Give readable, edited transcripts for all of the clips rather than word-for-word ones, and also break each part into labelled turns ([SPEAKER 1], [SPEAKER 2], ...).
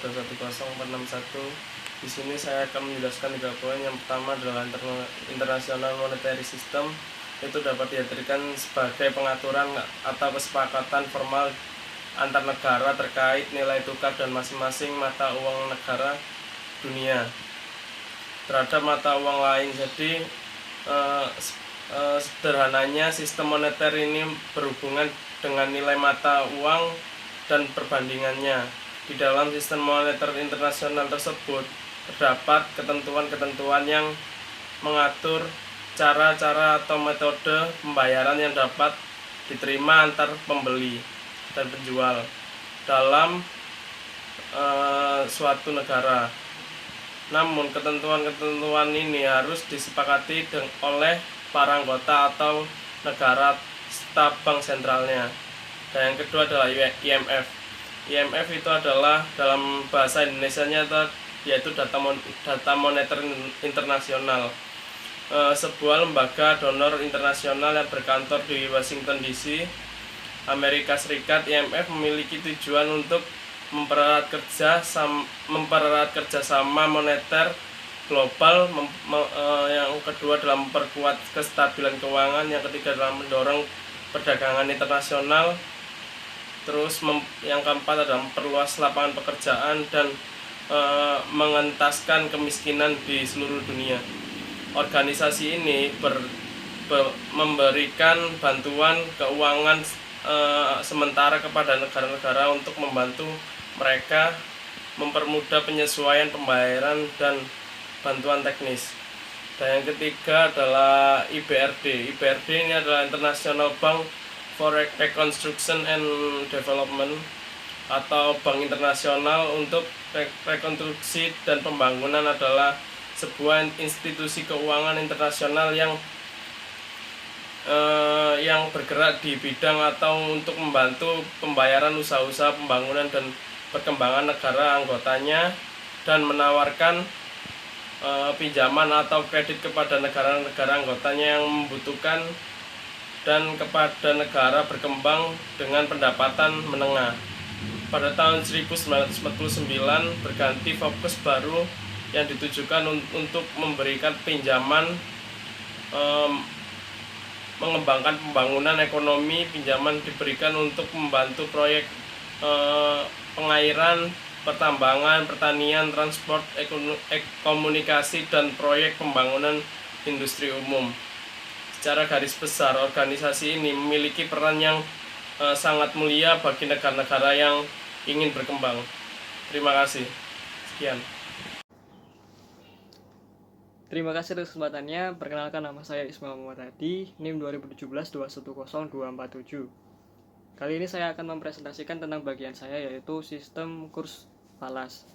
[SPEAKER 1] 2021. Di sini saya akan menjelaskan 3 poin. Yang pertama adalah international monetary system, itu dapat diartikan sebagai pengaturan atau kesepakatan formal antar negara terkait nilai tukar dan masing-masing mata uang negara dunia terhadap mata uang lain. Jadi sederhananya sistem moneter ini berhubungan dengan nilai mata uang dan perbandingannya. Di dalam sistem moneter internasional tersebut terdapat ketentuan-ketentuan yang mengatur cara-cara atau metode pembayaran yang dapat diterima antar pembeli dan penjual dalam suatu negara. Namun ketentuan-ketentuan ini harus disepakati oleh para anggota atau negara staf bank sentralnya. Dan yang kedua adalah IMF. IMF itu adalah dalam bahasa Indonesianya yaitu data moneter internasional, sebuah lembaga donor internasional yang berkantor di Washington DC, Amerika Serikat. IMF memiliki tujuan untuk mempererat kerjasama moneter global, yang kedua adalah memperkuat kestabilan keuangan, yang ketiga adalah mendorong perdagangan internasional, terus yang keempat adalah memperluas lapangan pekerjaan dan mengentaskan kemiskinan di seluruh dunia. Organisasi ini memberikan bantuan keuangan sementara kepada negara-negara untuk membantu mereka mempermudah penyesuaian pembayaran dan bantuan teknis. Dan yang ketiga adalah IBRD. IBRD ini adalah International Bank for Reconstruction and Development, atau Bank Internasional untuk Rekonstruksi dan Pembangunan, adalah sebuah institusi keuangan internasional yang bergerak di bidang atau untuk membantu pembayaran usaha-usaha pembangunan dan perkembangan negara anggotanya, dan menawarkan pinjaman atau kredit kepada negara-negara anggotanya yang membutuhkan dan kepada negara berkembang dengan pendapatan menengah. Pada tahun 1949 berganti fokus baru yang ditujukan untuk memberikan pinjaman, mengembangkan pembangunan ekonomi. Pinjaman diberikan untuk membantu proyek pengairan, pertambangan, pertanian, transport, komunikasi, dan proyek pembangunan industri umum. Secara garis besar, organisasi ini memiliki peran yang sangat mulia bagi negara-negara yang ingin berkembang. Terima kasih. Sekian.
[SPEAKER 2] Terima kasih atas kesempatannya. Perkenalkan, nama saya Ismail Muhammad Hadi, NIM 2017-210247. Kali ini saya akan mempresentasikan tentang bagian saya, yaitu sistem kurs falas.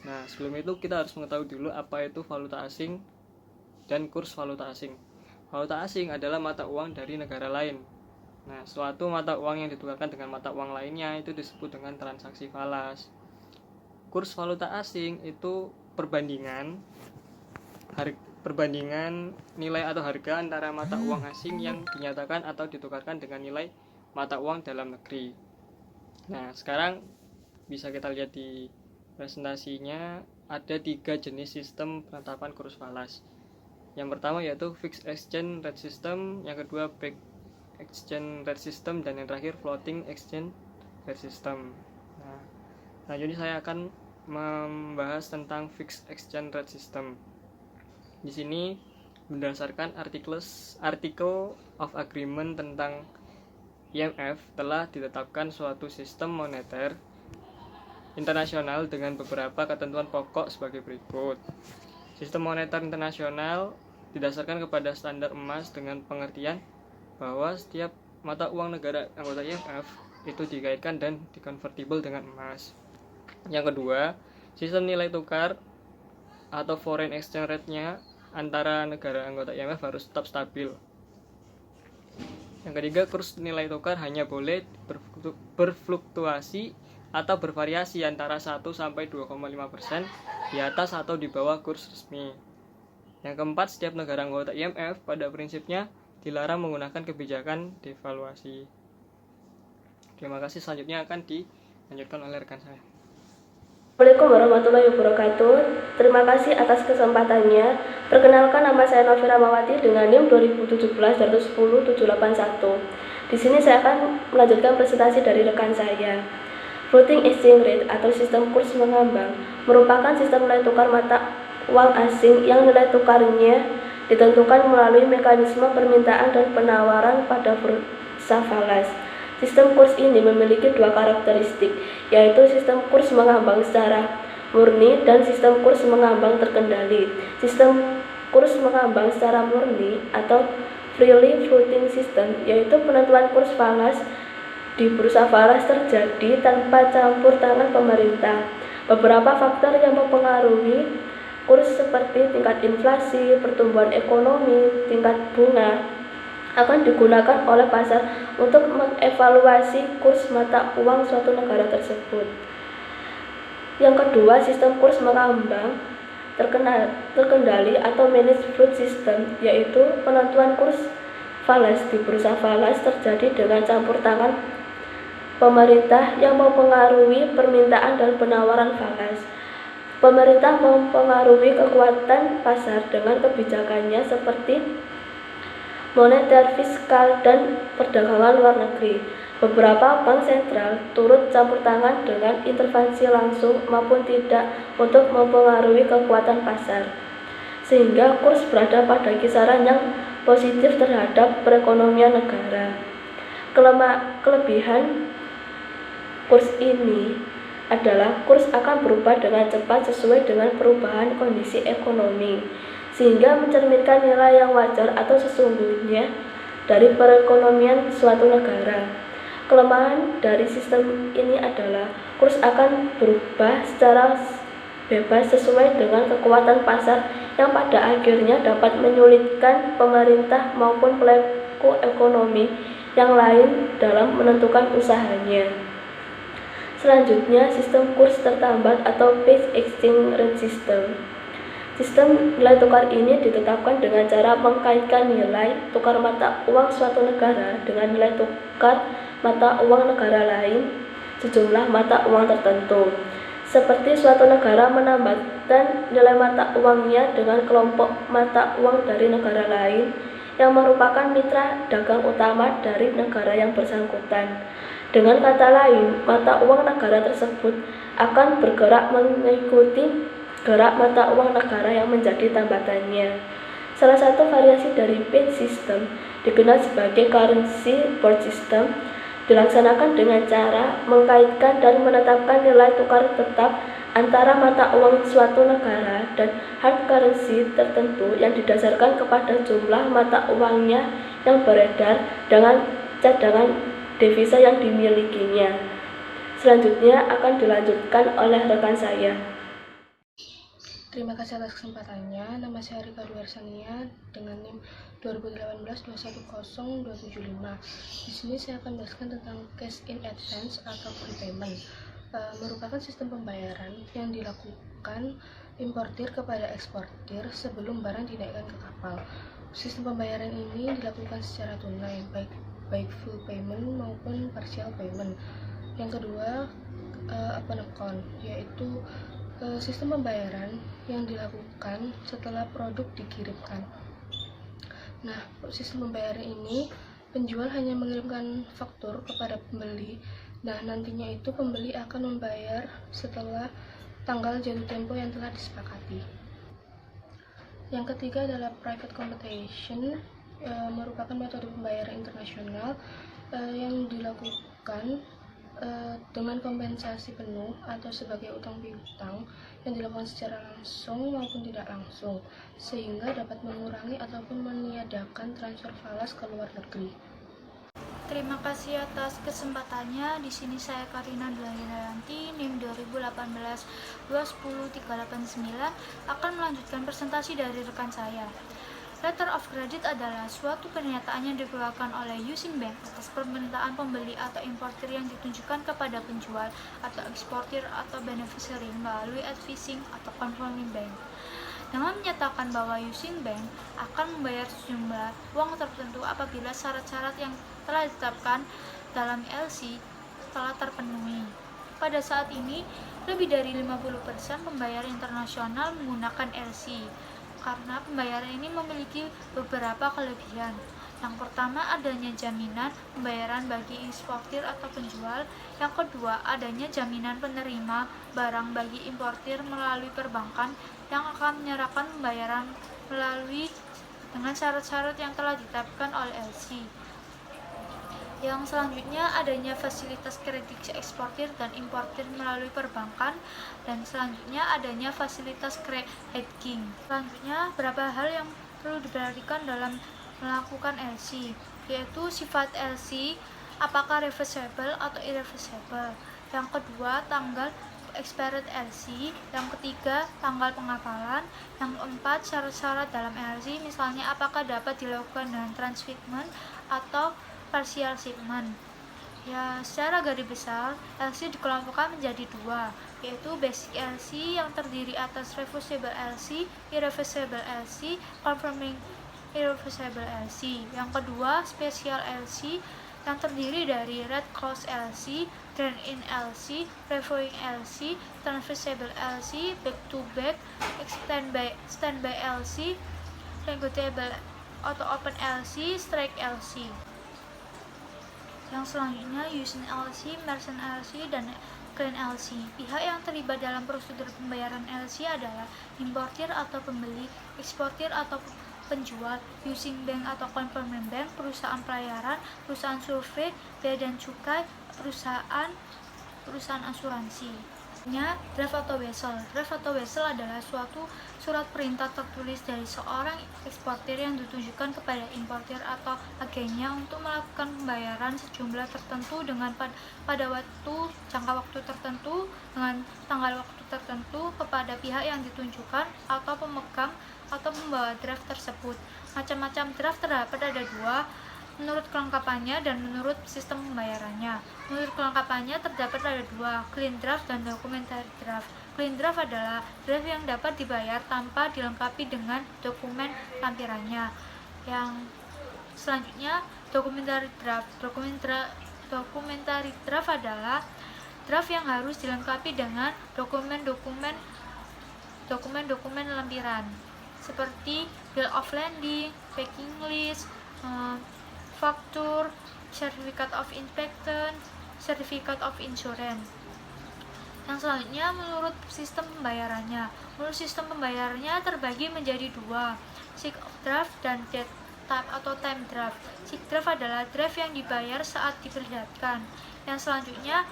[SPEAKER 2] Nah, sebelum itu kita harus mengetahui dulu apa itu valuta asing dan kurs valuta asing. Valuta asing adalah mata uang dari negara lain. Nah, suatu mata uang yang ditukarkan dengan mata uang lainnya itu disebut dengan transaksi falas. Kurs valuta asing itu perbandingan nilai atau harga antara mata uang asing yang dinyatakan atau ditukarkan dengan nilai mata uang dalam negeri. Nah, sekarang bisa kita lihat di presentasinya, ada 3 jenis sistem penetapan kurs falas. Yang pertama yaitu fixed exchange rate system, yang kedua back exchange rate system, dan yang terakhir floating exchange rate system. Nah, selanjutnya saya akan membahas tentang fixed exchange rate system. Di sini berdasarkan artikel of agreement tentang IMF, telah ditetapkan suatu sistem moneter internasional dengan beberapa ketentuan pokok sebagai berikut. Sistem moneter internasional didasarkan kepada standar emas dengan pengertian bahwa setiap mata uang negara anggota IMF itu dikaitkan dan dikonvertibel dengan emas. Yang kedua, sistem nilai tukar atau foreign exchange rate-nya antara negara anggota IMF harus tetap stabil. Yang ketiga, kurs nilai tukar hanya boleh berfluktuasi atau bervariasi antara 1-2,5% di atas atau di bawah kurs resmi. Yang keempat, setiap negara anggota IMF pada prinsipnya dilarang menggunakan kebijakan devaluasi. Terima kasih. Selanjutnya akan dilanjutkan oleh rekan saya.
[SPEAKER 3] Assalamualaikum warahmatullahi wabarakatuh. Terima kasih atas kesempatannya. Perkenalkan, nama saya Novi Ramawati dengan NIM 2017-1010781. Di sini saya akan melanjutkan presentasi dari rekan saya. Floating exchange rate atau sistem kurs mengambang merupakan sistem nilai tukar mata uang asing yang nilai tukarnya ditentukan melalui mekanisme permintaan dan penawaran pada bursa falas. Sistem kurs ini memiliki dua karakteristik, yaitu sistem kurs mengambang secara murni dan sistem kurs mengambang terkendali. Sistem kurs mengambang secara murni atau freely floating system, yaitu penentuan kurs falas di bursa falas terjadi tanpa campur tangan pemerintah. Beberapa faktor yang mempengaruhi kurs seperti tingkat inflasi, pertumbuhan ekonomi, tingkat bunga akan digunakan oleh pasar untuk mengevaluasi kurs mata uang suatu negara tersebut. Yang kedua, sistem kurs mengambang terkendali atau managed float system, yaitu penentuan kurs falas di bursa falas terjadi dengan campur tangan pemerintah yang mempengaruhi permintaan dan penawaran falas. Pemerintah mempengaruhi kekuatan pasar dengan kebijakannya seperti moneter, fiskal, dan perdagangan luar negeri. Beberapa bank sentral turut campur tangan dengan intervensi langsung maupun tidak untuk mempengaruhi kekuatan pasar, sehingga kurs berada pada kisaran yang positif terhadap perekonomian negara. Kelebihan kurs ini adalah kurs akan berubah dengan cepat sesuai dengan perubahan kondisi ekonomi, sehingga mencerminkan nilai yang wajar atau sesungguhnya dari perekonomian suatu negara. Kelemahan dari sistem ini adalah kurs akan berubah secara bebas sesuai dengan kekuatan pasar yang pada akhirnya dapat menyulitkan pemerintah maupun pelaku ekonomi yang lain dalam menentukan usahanya. Selanjutnya, sistem kurs tertambat atau fixed exchange rate system. Sistem nilai tukar ini ditetapkan dengan cara mengkaitkan nilai tukar mata uang suatu negara dengan nilai tukar mata uang negara lain sejumlah mata uang tertentu. Seperti suatu negara menambahkan nilai mata uangnya dengan kelompok mata uang dari negara lain yang merupakan mitra dagang utama dari negara yang bersangkutan. Dengan kata lain, mata uang negara tersebut akan bergerak mengikuti gerak mata uang negara yang menjadi tambatannya. Salah satu variasi dari pay system dikenal sebagai currency board system, dilaksanakan dengan cara mengkaitkan dan menetapkan nilai tukar tetap antara mata uang suatu negara dan hard currency tertentu yang didasarkan kepada jumlah mata uangnya yang beredar dengan cadangan devisa yang dimilikinya. Selanjutnya akan dilanjutkan oleh rekan saya.
[SPEAKER 4] Terima kasih atas kesempatannya. Nama saya Rika Duarsania dengan NIM 2018-210275. Di sini saya akan menjelaskan tentang cash in advance atau prepayment. Merupakan sistem pembayaran yang dilakukan importir kepada eksportir sebelum barang dinaikkan ke kapal. Sistem pembayaran ini dilakukan secara tunai, baik full payment maupun partial payment. Yang kedua, open account, yaitu sistem pembayaran yang dilakukan setelah produk dikirimkan. Nah, sistem pembayaran ini penjual hanya mengirimkan faktur kepada pembeli. Nah, nantinya itu pembeli akan membayar setelah tanggal jatuh tempo yang telah disepakati. Yang ketiga adalah private computation, merupakan metode pembayaran internasional yang dilakukan dengan kompensasi penuh atau sebagai utang piutang yang dilakukan secara langsung maupun tidak langsung, sehingga dapat mengurangi ataupun meniadakan transfer falas ke luar negeri.
[SPEAKER 5] Terima kasih atas kesempatannya. Di sini saya Karina Dulayanti, NIM 2018-210-389 akan melanjutkan presentasi dari rekan saya. Letter of credit adalah suatu pernyataan yang dikeluarkan oleh using bank atas permintaan pembeli atau importir yang ditunjukkan kepada penjual atau eksportir atau beneficiary melalui advising atau confirming bank, dengan menyatakan bahwa using bank akan membayar sejumlah uang tertentu apabila syarat-syarat yang telah ditetapkan dalam LC telah terpenuhi. Pada saat ini, Lebih dari 50% pembayaran internasional menggunakan LC, karena pembayaran ini memiliki beberapa kelebihan. Yang pertama, adanya jaminan pembayaran bagi eksportir atau penjual. Yang kedua, adanya jaminan penerima barang bagi importir melalui perbankan yang akan menyerahkan pembayaran melalui dengan syarat-syarat yang telah ditetapkan oleh LC. Yang selanjutnya, adanya fasilitas kredit eksportir dan importir melalui perbankan, dan selanjutnya adanya fasilitas credit hedging. Selanjutnya, beberapa hal yang perlu diperhatikan dalam melakukan LC, yaitu sifat LC, apakah reversible atau irreversible. Yang kedua, tanggal expired LC. Yang ketiga, tanggal pengapalan. Yang keempat, syarat-syarat dalam LC, misalnya apakah dapat dilakukan dengan transshipment atau partial shipment. Ya, secara garis besar, LC dikelompokkan menjadi dua, yaitu basic LC yang terdiri atas reversible LC, irreversible LC, confirming irreversible LC. Yang kedua, special LC yang terdiri dari red close LC, drain in LC, reviewing LC, transversible LC, back to back, standby LC, negotiable auto open LC, strike LC. Yang selanjutnya, using LC, merchant LC, dan clean LC. Pihak yang terlibat dalam prosedur pembayaran LC adalah importir atau pembeli, eksportir atau penjual, using bank atau confirming bank, perusahaan pelayaran, perusahaan survei, bea dan cukai, perusahaan asuransi. Draft atau wesel. Draft atau wesel adalah suatu surat perintah tertulis dari seorang eksportir yang ditujukan kepada importir atau agennya untuk melakukan pembayaran sejumlah tertentu dengan pada jangka waktu tertentu dengan tanggal waktu tertentu kepada pihak yang ditunjukkan atau pemegang atau pembawa draft tersebut. Macam-macam draft terdapat ada dua, menurut kelengkapannya dan menurut sistem pembayarannya. Menurut kelengkapannya terdapat ada dua, clean draft dan documentary draft. Clean draft adalah draft yang dapat dibayar tanpa dilengkapi dengan dokumen lampirannya. Yang selanjutnya, documentary draft. Documentary draft adalah draft yang harus dilengkapi dengan dokumen-dokumen lampiran seperti bill of lading, packing list, faktur, certificate of inspection, certificate of insurance. Yang selanjutnya, menurut sistem pembayarannya. Menurut sistem pembayarannya terbagi menjadi dua, sick draft dan dead type atau time draft. Sick draft adalah draft yang dibayar saat diperlihatkan. Yang selanjutnya,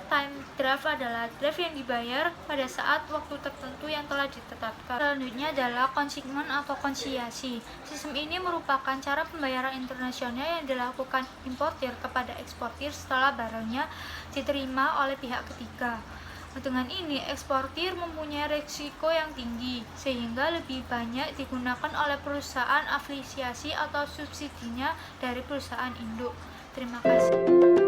[SPEAKER 5] time draft adalah draft yang dibayar pada saat waktu tertentu yang telah ditetapkan. Selanjutnya adalah consignment atau konsinyasi. Sistem ini merupakan cara pembayaran internasional yang dilakukan importir kepada eksportir setelah barangnya diterima oleh pihak ketiga. Dengan ini, eksportir mempunyai risiko yang tinggi, sehingga lebih banyak digunakan oleh perusahaan afiliasi atau subsidinya dari perusahaan induk. Terima kasih.